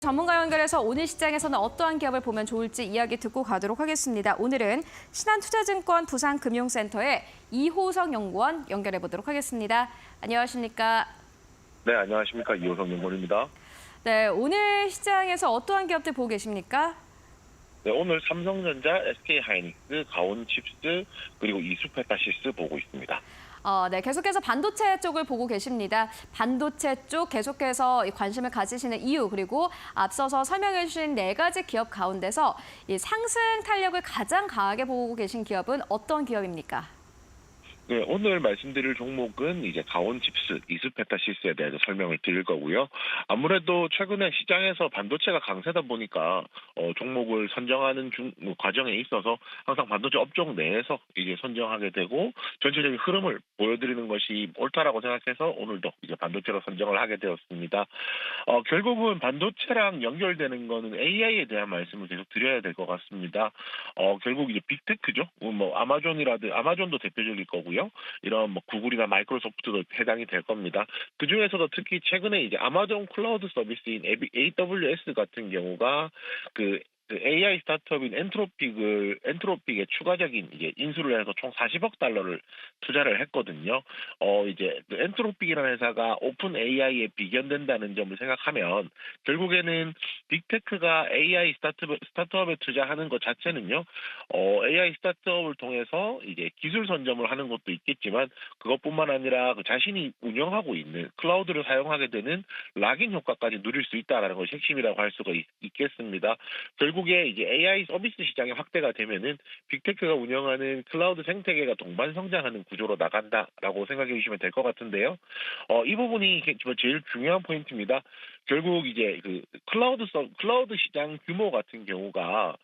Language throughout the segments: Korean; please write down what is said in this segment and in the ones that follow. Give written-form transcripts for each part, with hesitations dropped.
전문가 연결해서 오늘 시장에서는 어떠한 기업을 보면 좋을지 이야기 듣고 가도록 하겠습니다. 오늘은 신한투자증권 부산금융센터의 이호성 연구원 연결해 보도록 하겠습니다. 안녕하십니까? 네, 안녕하십니까. 이호성 연구원입니다. 네, 오늘 시장에서 어떠한 기업들 보고 계십니까? 네, 오늘 삼성전자, SK하이닉스, 가온칩스, 그리고 이수페타시스 보고 있습니다. 네, 계속해서 반도체 쪽을 보고 계십니다. 반도체 쪽 계속해서 관심을 가지시는 이유, 그리고 앞서서 설명해 주신 네 가지 기업 가운데서 이 상승 탄력을 가장 강하게 보고 계신 기업은 어떤 기업입니까? 네, 오늘 말씀드릴 종목은 이제 가온칩스, 이수페타시스에 대해서 설명을 드릴 거고요. 아무래도 최근에 시장에서 반도체가 강세다 보니까 종목을 선정하는 과정에 있어서 항상 반도체 업종 내에서 이제 선정하게 되고 전체적인 흐름을 보여드리는 것이 옳다라고 생각해서 오늘도 이제 반도체로 선정을 하게 되었습니다. 결국은 반도체랑 연결되는 거는 AI에 대한 말씀을 계속 드려야 될 것 같습니다. 결국 이제 빅테크죠. 뭐 아마존도 대표적일 거고요. 이런 뭐 구글이나 마이크로소프트도 해당이 될 겁니다. 그 중에서도 특히 최근에 이제 아마존 클라우드 서비스인 AWS 같은 경우가 그 AI 스타트업인 엔트로픽에 추가적인 이제 인수를 해서 총 40억 달러를 투자를 했거든요. 이제 그 엔트로픽이라는 회사가 오픈 AI에 비견된다는 점을 생각하면 결국에는 빅테크가 AI 스타트업에 투자하는 것 자체는요. AI 스타트업을 통해서 이제 기술 선점을 하는 것도 있겠지만 그것뿐만 아니라 그 자신이 운영하고 있는 클라우드를 사용하게 되는 락인 효과까지 누릴 수 있다라는 것이 핵심이라고 할 수가 있겠습니다. 결국에 이제 AI 서비스 시장이 확대가 되면은 빅테크가 운영하는 클라우드 생태계가 동반 성장하는 구조로 나간다라고 생각해 주시면 될 것 같은데요. 이 부분이 제일 중요한 포인트입니다. 결국 이제 그 클라우드 시장 규모 같은 경우가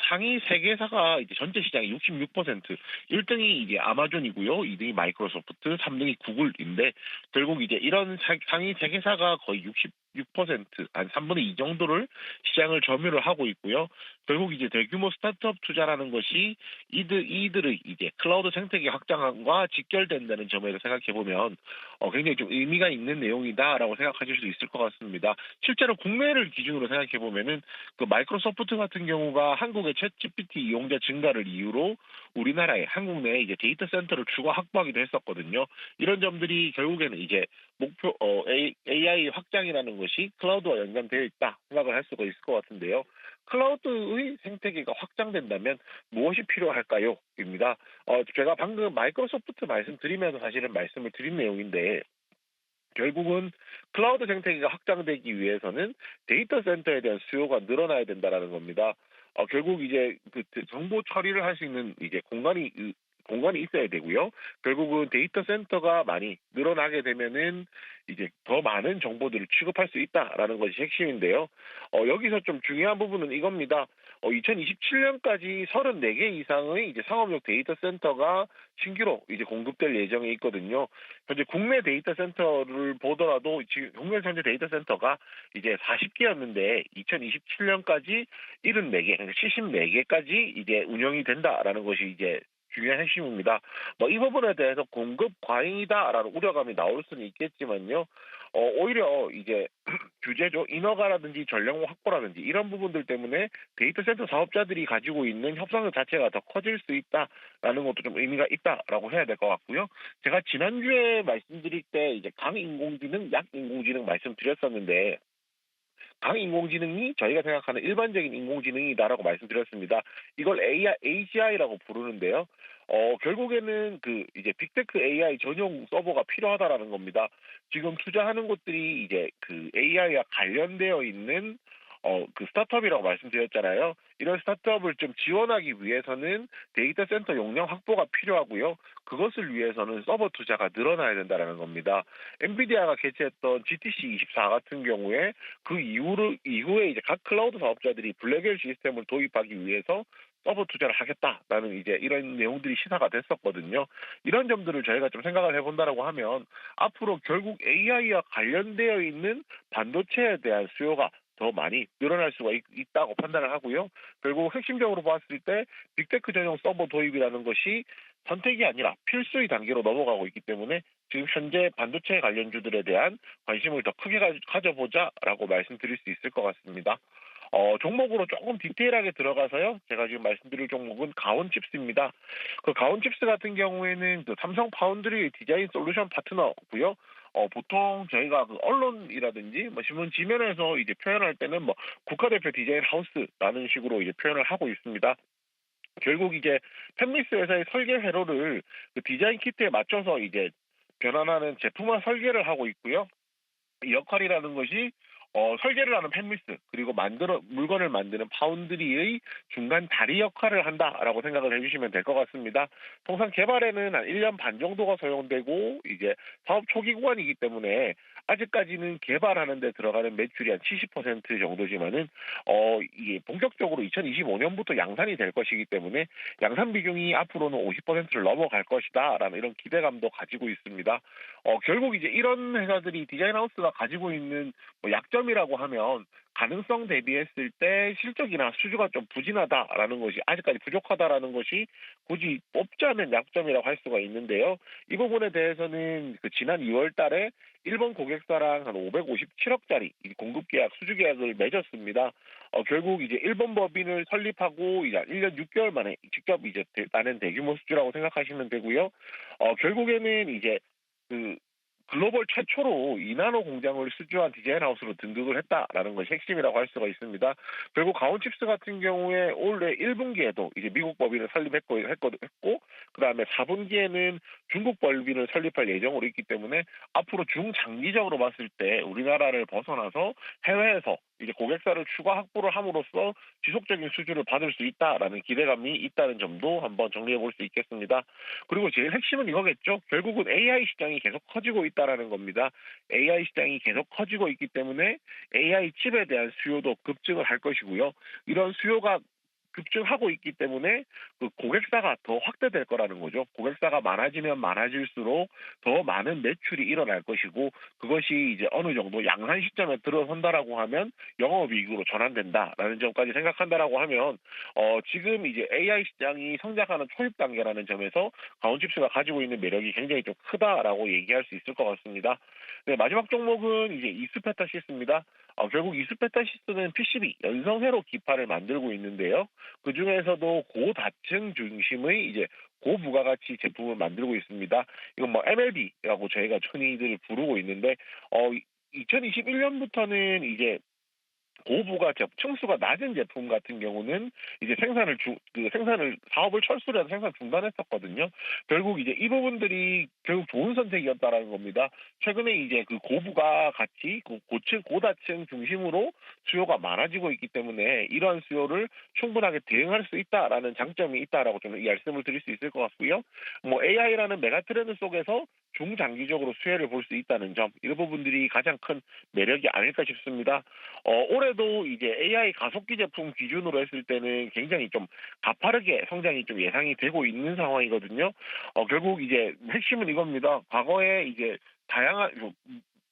상위 세 개사가 이제 전체 시장의 66%, 1등이 이제 아마존이고요, 2등이 마이크로소프트, 3등이 구글인데 결국 이제 이런 상위 세 개사가 거의 66%, 한 3분의 2 정도를 시장을 점유를 하고 있고요. 결국 이제 대규모 스타트업 투자라는 것이 이들의 이제 클라우드 생태계 확장과 직결된다는 점에서 생각해 보면 굉장히 좀 의미가 있는 내용이다라고 생각하실 수 있을 것 같습니다. 실제로 국내를 기준으로 생각해 보면은 그 마이크로소프트 같은 경우가 한국의 챗GPT 이용자 증가를 이유로 우리나라에 한국 내에 이제 데이터 센터를 추가 확보하기도 했었거든요. 이런 점들이 결국에는 이제 목표 AI 확장이라는 것이 클라우드와 연관되어 있다 생각을 할 수가 있을 것 같은데요. 클라우드의 생태계가 확장된다면 무엇이 필요할까요? 입니다. 제가 방금 마이크로소프트 말씀드리면서 사실은 말씀을 드린 내용인데 결국은 클라우드 생태계가 확장되기 위해서는 데이터 센터에 대한 수요가 늘어나야 된다라는 겁니다. 결국 이제 그 정보 처리를 할 수 있는 이제 공간이 있어야 되고요. 결국은 데이터 센터가 많이 늘어나게 되면은 이제 더 많은 정보들을 취급할 수 있다라는 것이 핵심인데요. 여기서 좀 중요한 부분은 이겁니다. 2027년까지 34개 이상의 이제 상업용 데이터 센터가 신규로 이제 공급될 예정에 있거든요. 현재 국내 데이터 센터를 보더라도 지금 국내 현재 데이터 센터가 이제 40개였는데 2027년까지 74개, 그러니까 74개까지 이제 운영이 된다라는 것이 이제 중요한 핵심입니다. 뭐 이 부분에 대해서 공급 과잉이다라는 우려감이 나올 수는 있겠지만요. 오히려 이제 규제죠. 인허가라든지 전력 확보라든지 이런 부분들 때문에 데이터 센터 사업자들이 가지고 있는 협상력 자체가 더 커질 수 있다라는 것도 좀 의미가 있다라고 해야 될 것 같고요. 제가 지난주에 말씀드릴 때 이제 강인공지능, 약인공지능 말씀드렸었는데 강인공지능이 저희가 생각하는 일반적인 인공지능이다라고 말씀드렸습니다. 이걸 AGI라고 부르는데요. 결국에는 그 이제 빅테크 AI 전용 서버가 필요하다라는 겁니다. 지금 투자하는 곳들이 이제 그 AI와 관련되어 있는 그 스타트업이라고 말씀드렸잖아요. 이런 스타트업을 좀 지원하기 위해서는 데이터 센터 용량 확보가 필요하고요. 그것을 위해서는 서버 투자가 늘어나야 된다는 겁니다. 엔비디아가 개최했던 GTC24 같은 경우에 그 이후에 이제 각 클라우드 사업자들이 블랙웰 시스템을 도입하기 위해서 서버 투자를 하겠다라는 이제 이런 내용들이 시사가 됐었거든요. 이런 점들을 저희가 좀 생각을 해본다라고 하면 앞으로 결국 AI와 관련되어 있는 반도체에 대한 수요가 더 많이 늘어날 수가 있다고 판단을 하고요. 결국 핵심적으로 봤을 때 빅테크 전용 서버 도입이라는 것이 선택이 아니라 필수의 단계로 넘어가고 있기 때문에 지금 현재 반도체 관련주들에 대한 관심을 더 크게 가져보자라고 말씀드릴 수 있을 것 같습니다. 종목으로 조금 디테일하게 들어가서요. 제가 지금 말씀드릴 종목은 가온칩스입니다. 그 가온칩스 같은 경우에는 그 삼성 파운드리 디자인 솔루션 파트너고요. 보통 저희가 그 언론이라든지 뭐 신문 지면에서 이제 표현할 때는 뭐 국가대표 디자인 하우스라는 식으로 이제 표현을 하고 있습니다. 결국 이제 팹리스 회사의 설계 회로를 그 디자인 키트에 맞춰서 이제 변환하는 제품화 설계를 하고 있고요. 이 역할이라는 것이 설계를 하는 팹리스 그리고 물건을 만드는 파운드리의 중간 다리 역할을 한다라고 생각을 해주시면 될 것 같습니다. 통상 개발에는 한 1년 반 정도가 소요되고 이제 사업 초기 구간이기 때문에 아직까지는 개발하는 데 들어가는 매출이 한 70% 정도지만은 이게 본격적으로 2025년부터 양산이 될 것이기 때문에 양산 비중이 앞으로는 50%를 넘어갈 것이다라는 이런 기대감도 가지고 있습니다. 결국 이제 이런 회사들이 디자인 하우스가 가지고 있는 뭐 약점이라고 하면 가능성 대비했을 때 실적이나 수주가 좀 부진하다라는 것이 아직까지 부족하다라는 것이 굳이 뽑자면 약점이라고 할 수가 있는데요. 이 부분에 대해서는 그 지난 2월 달에 일본 고객사랑 한 557억짜리 공급 계약, 수주 계약을 맺었습니다. 결국 이제 일본 법인을 설립하고 이제 1년 6개월 만에 직접 이제 나는 대규모 수주라고 생각하시면 되고요. 결국에는 이제 그 글로벌 최초로 이나노 공장을 수주한 디자인 하우스로 등극을 했다라는 것이 핵심이라고 할 수가 있습니다. 결국 가온칩스 같은 경우에 올해 1분기에도 이제 미국 법인을 설립했고 그다음에 4분기에는 중국 법인을 설립할 예정으로 있기 때문에 앞으로 중장기적으로 봤을 때 우리나라를 벗어나서 해외에서 이제 고객사를 추가 확보를 함으로써 지속적인 수주를 받을 수 있다라는 기대감이 있다는 점도 한번 정리해 볼 수 있겠습니다. 그리고 제일 핵심은 이거겠죠. 결국은 AI 시장이 계속 커지고 있다라는 겁니다. AI 시장이 계속 커지고 있기 때문에 AI 칩에 대한 수요도 급증을 할 것이고요. 이런 수요가 급증하고 있기 때문에 그 고객사가 더 확대될 거라는 거죠. 고객사가 많아지면 많아질수록 더 많은 매출이 일어날 것이고 그것이 이제 어느 정도 양산 시점에 들어선다라고 하면 영업이익으로 전환된다라는 점까지 생각한다라고 하면 지금 이제 AI 시장이 성장하는 초입 단계라는 점에서 가온칩스가 가지고 있는 매력이 굉장히 좀 크다라고 얘기할 수 있을 것 같습니다. 네, 마지막 종목은 이제 이스페타시스입니다. 결국 이스페타시스는 PCB 연성회로 기판을 만들고 있는데요. 그 중에서도 고다층 중심의 이제 고부가가치 제품을 만들고 있습니다. 이건 뭐 MLB라고 저희가 흔히들 부르고 있는데 2021년부터는 이제 고부가 층수가 낮은 제품 같은 경우는 이제 사업을 철수를 해서 생산 중단했었거든요. 결국 이제 이 부분들이 결국 좋은 선택이었다라는 겁니다. 최근에 이제 그 고부가 같이 고다층 중심으로 수요가 많아지고 있기 때문에 이러한 수요를 충분하게 대응할 수 있다라는 장점이 있다라고 저는 이 말씀을 드릴 수 있을 것 같고요. 뭐 AI라는 메가 트렌드 속에서 중장기적으로 수혜를 볼 수 있다는 점, 이런 부분들이 가장 큰 매력이 아닐까 싶습니다. 올해도 이제 AI 가속기 제품 기준으로 했을 때는 굉장히 좀 가파르게 성장이 좀 예상이 되고 있는 상황이거든요. 결국 이제 핵심은 이겁니다. 과거에 이제 다양한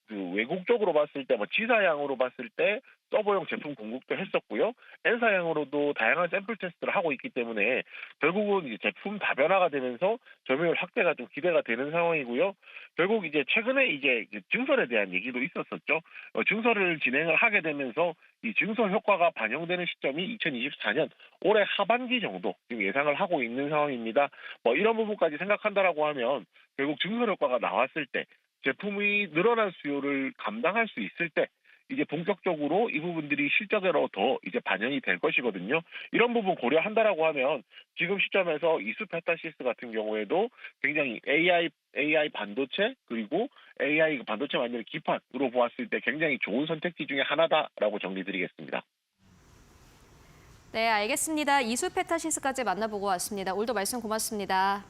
그 외국적으로 봤을 때, 뭐 지사양으로 봤을 때 서버용 제품 공급도 했었고요. N사양으로도 다양한 샘플 테스트를 하고 있기 때문에 결국은 이제 제품 다변화가 되면서 점유율 확대가 좀 기대가 되는 상황이고요. 결국 이제 최근에 이제 증설에 대한 얘기도 있었었죠. 증설을 진행을 하게 되면서 이 증설 효과가 반영되는 시점이 2024년 올해 하반기 정도 지금 예상을 하고 있는 상황입니다. 뭐 이런 부분까지 생각한다라고 하면 결국 증설 효과가 나왔을 때 제품이 늘어난 수요를 감당할 수 있을 때 이제 본격적으로 이 부분들이 실적으로 더 이제 반영이 될 것이거든요. 이런 부분 고려한다라고 하면 지금 시점에서 이스페타시스 같은 경우에도 굉장히 AI 반도체 그리고 AI 반도체 만드는 기판으로 보았을 때 굉장히 좋은 선택지 중에 하나다라고 정리드리겠습니다. 네, 알겠습니다. 이수페타시스까지 만나보고 왔습니다. 오늘도 말씀 고맙습니다.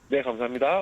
네, 감사합니다.